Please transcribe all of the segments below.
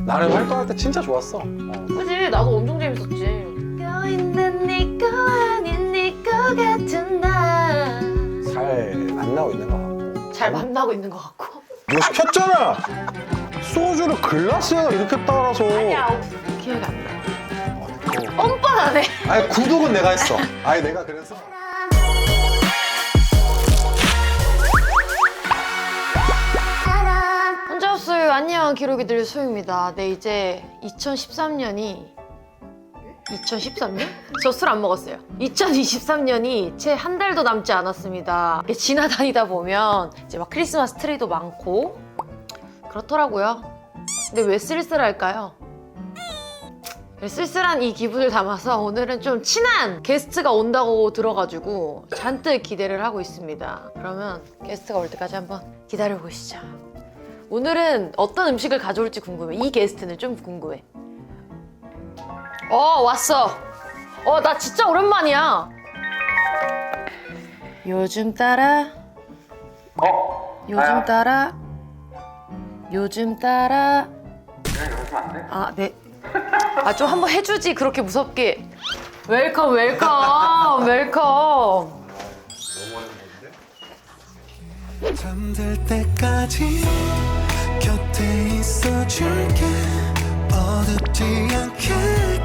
나름 활동할 때 진짜 좋았어. 그치? 나도 엄청 재밌었지. 있는 네거 아닌 네거 같은 날. 잘 만나고 있는 것 같고. 잘 만나고 있는 것 같고. 너 시켰잖아. 소주를 글라스에다 이렇게 따라서. 아니야, 기억이 안 나. 뻔뻔하네. 아니 구독은 내가 했어. 아니 내가 그래서. 혼자없어요. 안녕, 기록이들 소유입니다. 네, 이제 2013년이 2013년? 저 술 안 먹었어요. 2023년이 채 한 달도 남지 않았습니다. 이렇게 지나다니다 보면 이제 막 크리스마스 트리도 많고 그렇더라고요. 근데 왜 쓸쓸할까요? 쓸쓸한 이 기분을 담아서 오늘은 좀 친한 게스트가 온다고 들어가지고 잔뜩 기대를 하고 있습니다. 그러면 게스트가 올 때까지 한번 기다려보시죠. 오늘은 어떤 음식을 가져올지 궁금해. 이 게스트는 좀 궁금해. 왔어. 나 진짜 오랜만이야. 요즘 따라 요즘 따라 요즘 따라 네. 좀 한번 해주지. 그렇게 무섭게. 웰컴 웰컴 웰컴. 잠들 때까지 곁에 있어줄게. 어둡지 않게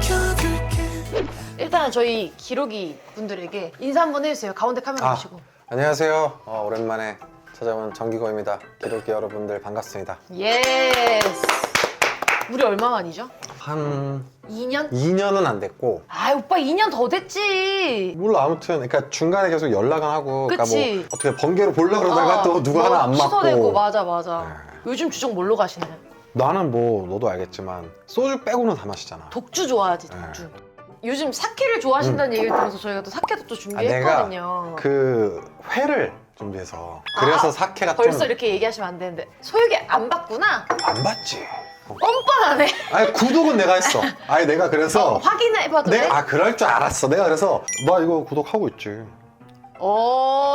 켜둘게. 일단 저희 기록이 분들에게 인사 한번 해주세요. 가운데 카메라 보시고. 안녕하세요. 오랜만에 찾아온 정기고입니다. 기록이 여러분들 반갑습니다. 예스. 우리 얼마 만이죠? 한 2년? 2년은 안 됐고. 오빠 2년 더 됐지. 몰라 아무튼 그러니까 중간에 계속 연락은 하고 그러니까 그치. 뭐 어떻게 번개로 보려 그러다가 또 누가 하나 안 맞고 취소되고. 맞아. 요즘 주종 뭘로 가시나요? 나는 뭐 너도 알겠지만 소주 빼고는 다 마시잖아. 독주 좋아하지, 독주. 요즘 사케를 좋아하신다는 얘기를 들어서 저희가 또 사케도 또 준비했거든요. 내가 그 회를 준비해서 그래서 사케가 벌써 좀 이렇게 얘기하시면 안 되는데 소유기 안 봤구나? 안 봤지. 뻔뻔하네. 아니 구독은 내가 했어. 아니 내가 그래서 확인해봐도 돼? 그럴 줄 알았어. 내가 그래서 나 이거 구독하고 있지.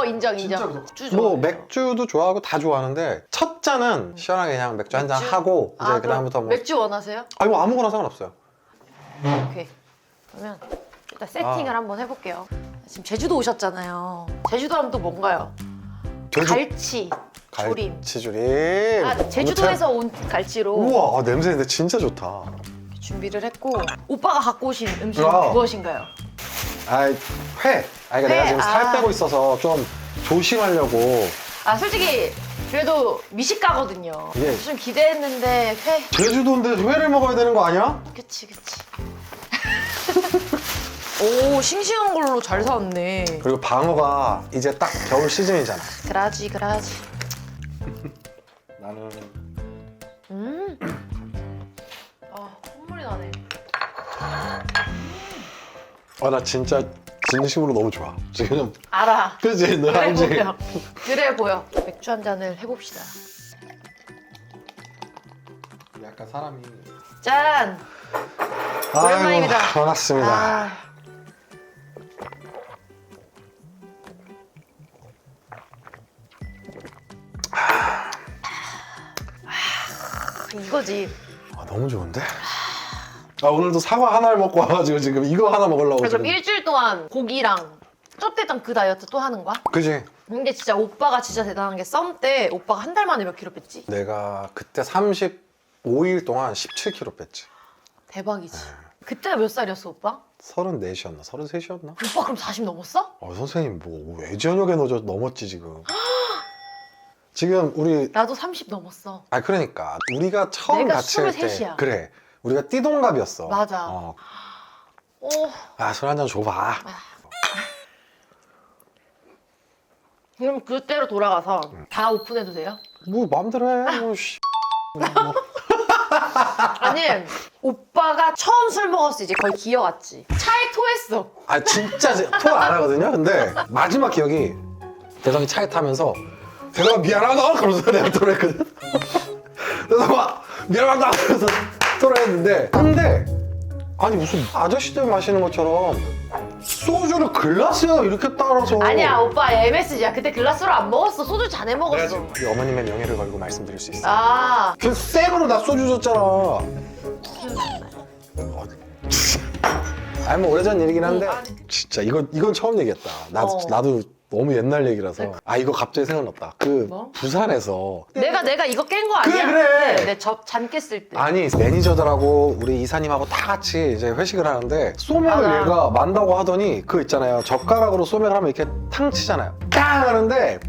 인정. 진짜 맥주 뭐 좋아해요. 맥주도 좋아하고 다 좋아하는데 첫 잔은 시원하게 그냥 맥주 한 잔 하고 이제 그럼 그다음부터 뭐 맥주 원하세요? 아니 뭐 아무거나 상관없어요. 오케이. 그러면 일단 세팅을 한번 해볼게요. 지금 제주도 오셨잖아요. 제주도 하면 또 뭔가요? 갈치 조림. 갈치조림. 제주도에서 온 갈치로 우와 냄새 근데 진짜 좋다. 준비를 했고 오빠가 갖고 오신 음식은 와. 무엇인가요? 회. 그러니까 내가 지금 살 아. 빼고 있어서 좀 조심하려고. 솔직히 그래도 미식가거든요. 예. 좀 기대했는데 제주도인데 회를 먹어야 되는 거 아니야? 그치 오, 싱싱한 걸로 잘 사왔네. 그리고 방어가 이제 딱 겨울 시즌이잖아. 그라지 나는 콧물이 나네. 나 진짜 진심으로 너무 좋아. 지금 알아. 그지? 너 알지? 그래 보여. 맥주 한 잔을 해봅시다. 약간 사람이 짠. 오랜만입니다. 아이고, 반갑습니다. 이거지. 너무 좋은데? 오늘도 사과 하나를 먹고 와가지고 지금 이거 하나 먹으려고 그럼 지금. 일주일 동안 고기랑 쪘댔던 그 다이어트 또 하는 거야? 그지? 근데 진짜 오빠가 진짜 대단한 게 썸 때 오빠가 한 달 만에 몇 킬로 뺐지? 내가 그때 35일 동안 17kg 뺐지. 대박이지. 그때가 몇 살이었어 오빠? 34이었나? 33이었나? 오빠 그럼 40 넘었어? 선생님 뭐 왜 저녁에 넘었지 지금. 지금 우리 나도 30 넘었어. 그러니까 우리가 처음 내가 같이 할 때 23이야. 그래 우리가 띠동갑이었어. 맞아. 술 한 잔 줘봐. 그럼 그때로 돌아가서 다 오픈해도 돼요? 뭐 마음대로 해. 뭐, 씨. 아니 오빠가 처음 술 먹었을 때 이제 거의 기어갔지. 차에 토했어. 진짜 토 안 하거든요. 근데 마지막 기억이 대성이 차에 타면서 대성아 미안하다 그러면서 내가 토를 했거든. 그래서 막 미안하다 그러면서 토를 했는데 근데 아니 무슨 아저씨들 마시는 것처럼 소주를 글라스에다 이렇게 따라서. 아니야 오빠 MSG야. 그때 글라스로 안 먹었어. 소주 잔에 먹었어. 우리 어머님의 명예를 걸고 말씀드릴 수 있어요. 아 그 생으로 나 소주 줬잖아. 아니 뭐 오래전 일이긴 한데 아니. 진짜 이건 처음 얘기했다. 나도 너무 옛날 얘기라서. 아 이거 갑자기 생각났다. 그 뭐? 부산에서 내가 이거 깬 거 아니야? 그래. 내 잔 깼을 때. 아니 매니저들하고 우리 이사님하고 다 같이 이제 회식을 하는데 소맥을 맞아. 얘가 만다고 하더니 그 있잖아요 젓가락으로 소맥을 하면 이렇게 탕 치잖아요 깡 하는데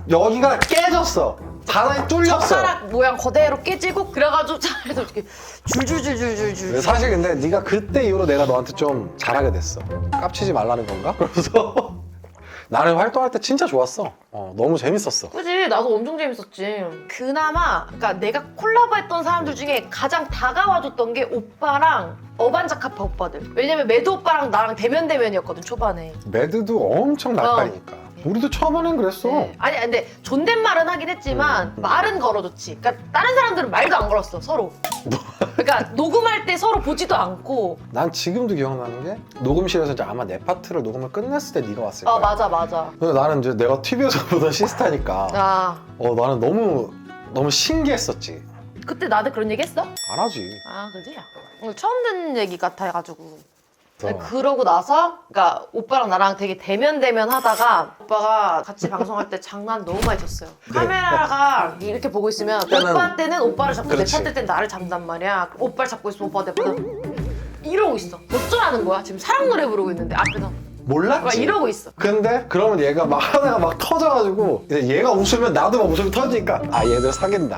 여기가 깨졌어 바닥이 뚫렸어. 젓가락 모양 그대로 깨지고 그래가지고 차에서 이렇게 줄줄줄줄줄줄. 사실 근데 네가 그때 이후로 내가 너한테 좀 잘하게 됐어. 깝치지 말라는 건가? 그러면서 나는 활동할 때 진짜 좋았어. 너무 재밌었어. 그지, 나도 엄청 재밌었지. 그나마 그러니까 내가 콜라보했던 사람들 중에 가장 다가와줬던 게 오빠랑 어반자카파 오빠들. 왜냐면 매드 오빠랑 나랑 대면대면이었거든 초반에. 매드도 엄청 날카리니까. 우리도 초반엔 그랬어. 네. 아니 근데 존댓말은 하긴 했지만 말은 걸어줬지. 그러니까 다른 사람들은 말도 안 걸었어 서로. 그러니까 녹음할 때 서로 보지도 않고. 난 지금도 기억나는 게 녹음실에서 이제 아마 내 파트를 녹음을 끝냈을 때 네가 왔을 거야. 맞아. 근데 나는 이제 내가 TV에서 보던 시스타니까 아 나는 너무 신기했었지. 그때 나한테 그런 얘기 했어? 안 하지. 아 그지? 오늘 처음 듣는 얘기 같아가지고. 그래서 그러고 나서 그러니까 오빠랑 나랑 되게 대면 하다가 오빠가 같이 방송할 때 장난 너무 많이 쳤어요. 네. 카메라가 이렇게 보고 있으면 그때는- 오빠 때는 오빠를 잡고 내 그렇지. 차 때는 나를 잡는단 말이야. 오빠를 잡고 있으면 오빠가 내 보다 이러고 있어. 어쩌라는 거야? 지금 사랑 노래 부르고 있는데 앞에서 막 몰랐지. 이러고 있어. 근데 그러면 얘가 막 하다가 막 터져가지고 이제 얘가 웃으면 나도 막 웃음이 터지니까 아 얘들 사귄다.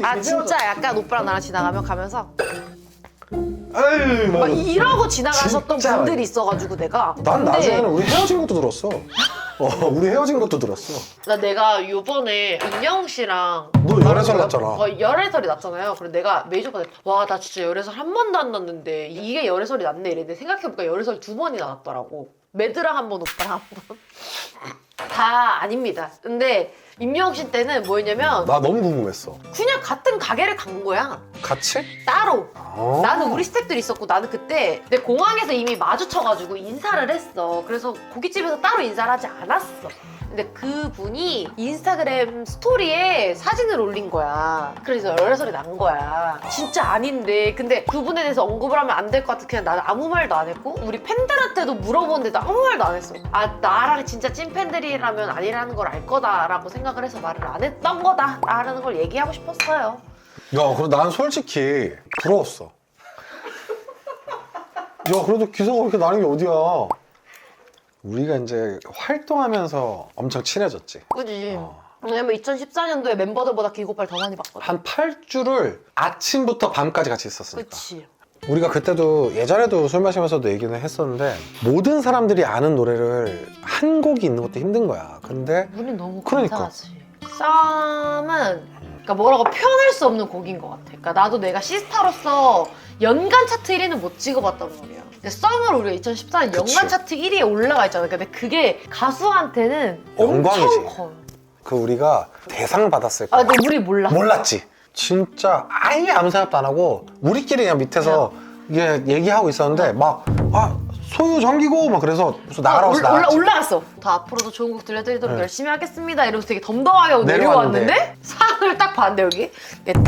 아 진짜 약간 오빠랑 나랑 지나가면 가면서 에이, 막 이러고 지나가셨던 진짜 분들이 있어가지고 내가 난 근데 나중에는 우리 헤어진 것도 들었어. 우리 헤어진 것도 들었어. 내가 요번에 임영웅 씨랑 너 열애설 났잖아. 열애설이 났잖아요. 그래서 내가 메이저한테 와 나 진짜 열애설 한 번도 안 났는데 이게 열애설이 났네 이랬는데 생각해보니까 열애설 2번이나 났더라고. 매드랑 한 번, 오빠랑 한 번. 다 아닙니다. 근데 임영웅 씨 때는 뭐였냐면 나 너무 궁금했어. 그냥 같은 가게를 간 거야. 같이? 따로. 어? 나는 우리 스태프들이 있었고 나는 그때 내 공항에서 이미 마주쳐가지고 인사를 했어. 그래서 고깃집에서 따로 인사를 하지 않았어. 근데 그분이 인스타그램 스토리에 사진을 올린 거야. 그래서 열애설이 난 거야. 진짜 아닌데. 근데 그분에 대해서 언급을 하면 안 될 것 같아. 그냥 나는 아무 말도 안 했고 우리 팬들한테도 물어보는데도 아무 말도 안 했어. 아 나랑 진짜 찐팬들이라면 아니라는 걸 알 거다라고 생각을 해서 말을 안 했던 거다라는 걸 얘기하고 싶었어요. 야, 그래 난 솔직히 부러웠어. 야, 그래도 기사가 그렇게 나는 게 어디야? 우리가 이제 활동하면서 엄청 친해졌지. 그지? 왜냐면 2014년도에 멤버들보다 기고팔 더 많이 봤거든. 한 8주를 아침부터 밤까지 같이 있었으니까. 그치. 우리가 그때도 예전에도 술 마시면서도 얘기는 했었는데 모든 사람들이 아는 노래를 한 곡이 있는 것도 힘든 거야. 근데 우린 너무 그러니까. 감사하지. 썸은 그러니까 뭐라고 표현할 수 없는 곡인 것 같아. 그러니까 나도 내가 시스타로서 연간 차트 1위는 못 찍어봤단 말이야. 근데 썸을 우리가 2014년 그치. 연간 차트 1위에 올라가 있잖아. 근데 그게 가수한테는 영광이지. 엄청 커요. 그 우리가 대상을 받았을 아, 거야. 근데 우리 몰라. 몰랐지. 진짜 아예 아무 생각도 안 하고 우리끼리 그냥 밑에서 이게 얘기하고 있었는데 막 소유 정기고 막 그래서 나가라고 해서 나갔지. 올라갔어. 더 앞으로도 좋은 곡 들려드리도록 네. 열심히 하겠습니다. 이러면서 되게 덤덤하게 하고 내려왔는데. 내려왔는데 상을 딱 봤는데 여기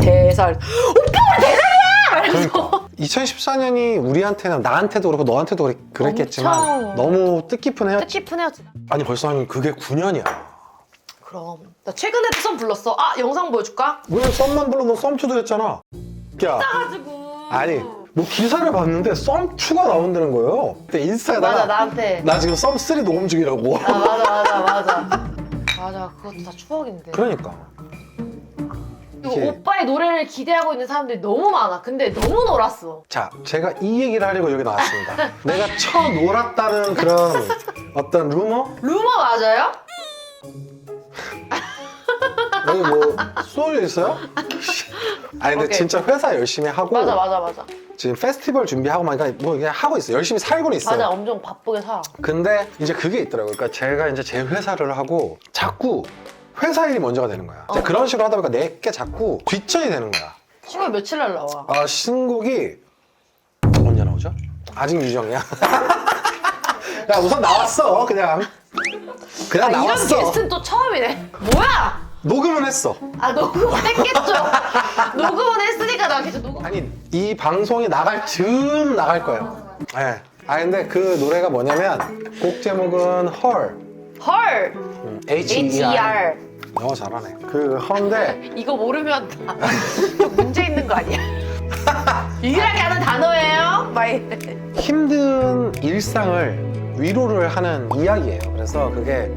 대살 오빠가 대상이야! 이러면서 그러니까 2014년이 우리한테는 나한테도 그렇고 너한테도 그랬겠지만 엄청 너무 뜻깊은 해였지. 뜻깊은 헤어지. 아니 벌써 한 그게 9년이야. 그럼 나 최근에도 썸 불렀어. 아 영상 보여줄까? 왜 썸만 불러? 너 썸2도 했잖아. 야 가지고 아니 뭐 기사를 봤는데 썸2가 나온다는 거예요. 근데 인스타에다가 맞아 나한테 나 지금 썸3 녹음 중이라고. 맞아 그것도 다 추억인데. 그러니까. 그리고 이게- 오빠의 노래를 기대하고 있는 사람들이 너무 많아. 근데 너무 놀았어. 자, 제가 이 얘기를 하려고 여기 나왔습니다. 내가 쳐놀았다는 그런 어떤 루머? 루머 맞아요? 여기 뭐 쏠 있어요? 아니 근데 오케이. 진짜 회사 열심히 하고 맞아 지금 페스티벌 준비하고 막 그러니까 뭐 그냥 하고 있어. 열심히 살고는 있어요. 맞아 엄청 바쁘게 살아. 근데 이제 그게 있더라고요. 그러니까 제가 이제 제 회사를 하고 자꾸 회사 일이 먼저가 되는 거야. 이제 그런 식으로 하다 보니까 내게 자꾸 뒷전이 되는 거야. 신곡이 며칠 날 나와? 아 신곡이 언제 나오죠? 아직 유정이야. 야 우선 나왔어 그냥 이런 나왔어. 게스트는 또 처음이네. 뭐야? 녹음은 했어. 녹음은 했겠죠. 녹음은 했으니까 소리가 나 계속 녹음. 아니 이 방송이 나갈 즈음 나갈 거예요. 네. 아 근데 그 노래가 뭐냐면 곡 제목은 헐. 헐. H.E.R. 영어 잘하네. 그 헐인데 이거 모르면 좀 문제 있는 거 아니야? 유일하게 하는 단어예요. 마이. 힘든 일상을 위로를 하는 이야기예요. 그래서 그게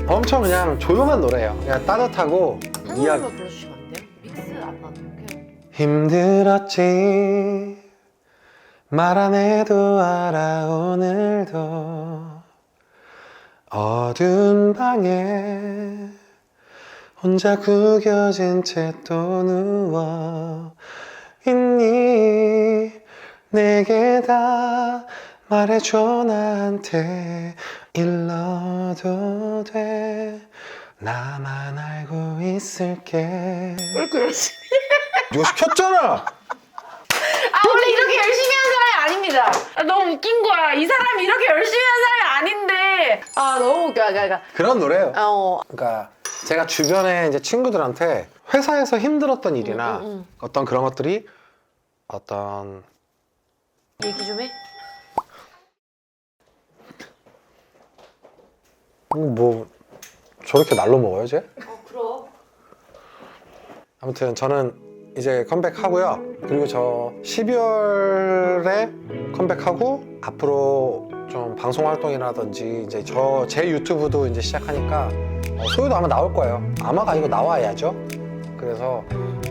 엄청 그냥 조용한 노래예요. 그냥 따뜻하고 이야기. 한번만 불러주시면 안 돼요? 믹스 안 나는. 힘들었지 말 안 해도 알아 오늘도 어두운 방에 혼자 구겨진 채 또 누워 있니 내게 다 말해줘 나한테 일러도 돼 나만 알고 있을게. 왜 이렇게 열심히? 이거 시켰잖아. 아 원래 이렇게 열심히 한 사람이 아닙니다. 아, 너무 웃긴 거야. 이 사람이 이렇게 열심히 한 사람이 아닌데. 아 너무 웃겨. 그런 노래예요. 어. 그러니까 제가 주변에 이제 친구들한테 회사에서 힘들었던 일이나 어떤 그런 것들이 어떤 얘기 좀 해. 뭐 저렇게 날로 먹어요, 쟤? 그럼. 아무튼 저는 이제 컴백하고요. 그리고 저 12월에 컴백하고 앞으로 좀 방송 활동이라든지 이제 제 유튜브도 이제 시작하니까 소유도 아마 나올 거예요. 아마가 아니고 나와야죠. 그래서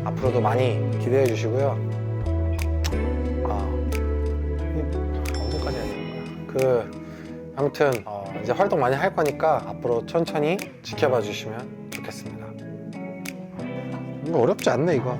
앞으로도 많이 기대해 주시고요. 언제까지 해야 되는 거야? 아무튼 이제 활동 많이 할 거니까 앞으로 천천히 지켜봐 주시면 좋겠습니다. 이거 어렵지 않네 이거.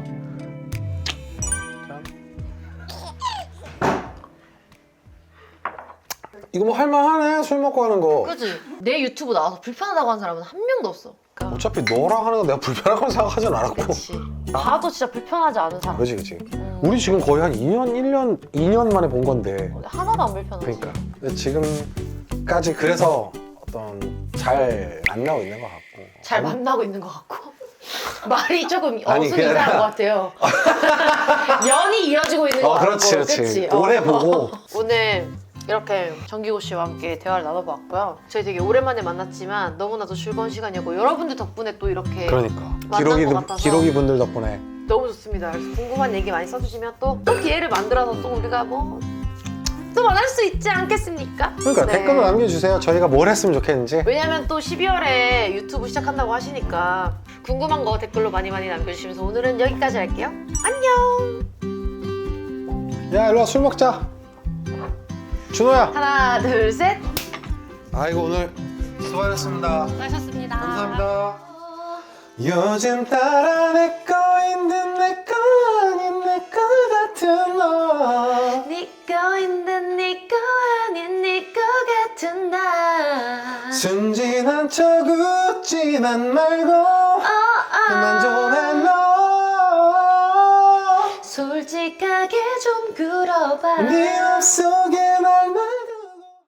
이거 뭐 할만하네 술 먹고 하는 거. 그치? 내 유튜브 나와서 불편하다고 하는 사람은 한 명도 없어. 그러니까 어차피 너랑 하는 거 내가 불편하다고 생각하진 않았고. 그치. 봐도 진짜 불편하지 않은 사람. 그치. 우리 지금 거의 한 2년 만에 본 건데. 하나도 안 불편하지. 그러니까 근데 지금까지 그래서 어떤 잘 만나고 있는 것 같고. 잘 만나고 있는 것 같고. 말이 조금 아니, 어순이 그게 이상한 아니라- 것 같아요. 연이 이어지고 있는 것 같고. 그렇지. 그치? 오래 보고. 오늘 이렇게 정기고 씨와 함께 대화를 나눠봤고요. 저희 되게 오랜만에 만났지만 너무나도 즐거운 시간이었고 여러분들 덕분에 또 이렇게 그러니까 만난 것 같아서. 기록이 분들 덕분에. 너무 좋습니다. 그래서 궁금한 얘기 많이 써주시면 또 기회를 만들어서 또 우리가 뭐 또 만날 수 있지 않겠습니까? 그러니까 네. 댓글로 남겨주세요. 저희가 뭘 했으면 좋겠는지. 왜냐면 또 12월에 유튜브 시작한다고 하시니까 궁금한 거 댓글로 많이 남겨주시면서 오늘은 여기까지 할게요. 안녕. 야 일로 와 술 먹자. 준호야. 하나 둘 셋. 아이고 오늘 수고하셨습니다. 수고하셨습니다. 감사합니다. 요즘 따라 내꺼 있는 내꺼 아닌 내꺼 같은 너 니꺼 있는 니꺼 아닌 니꺼 같은 나 순진한 척 웃지 난 말고 그만 좀 해너 솔직하게 좀 굴어봐 네 맘속에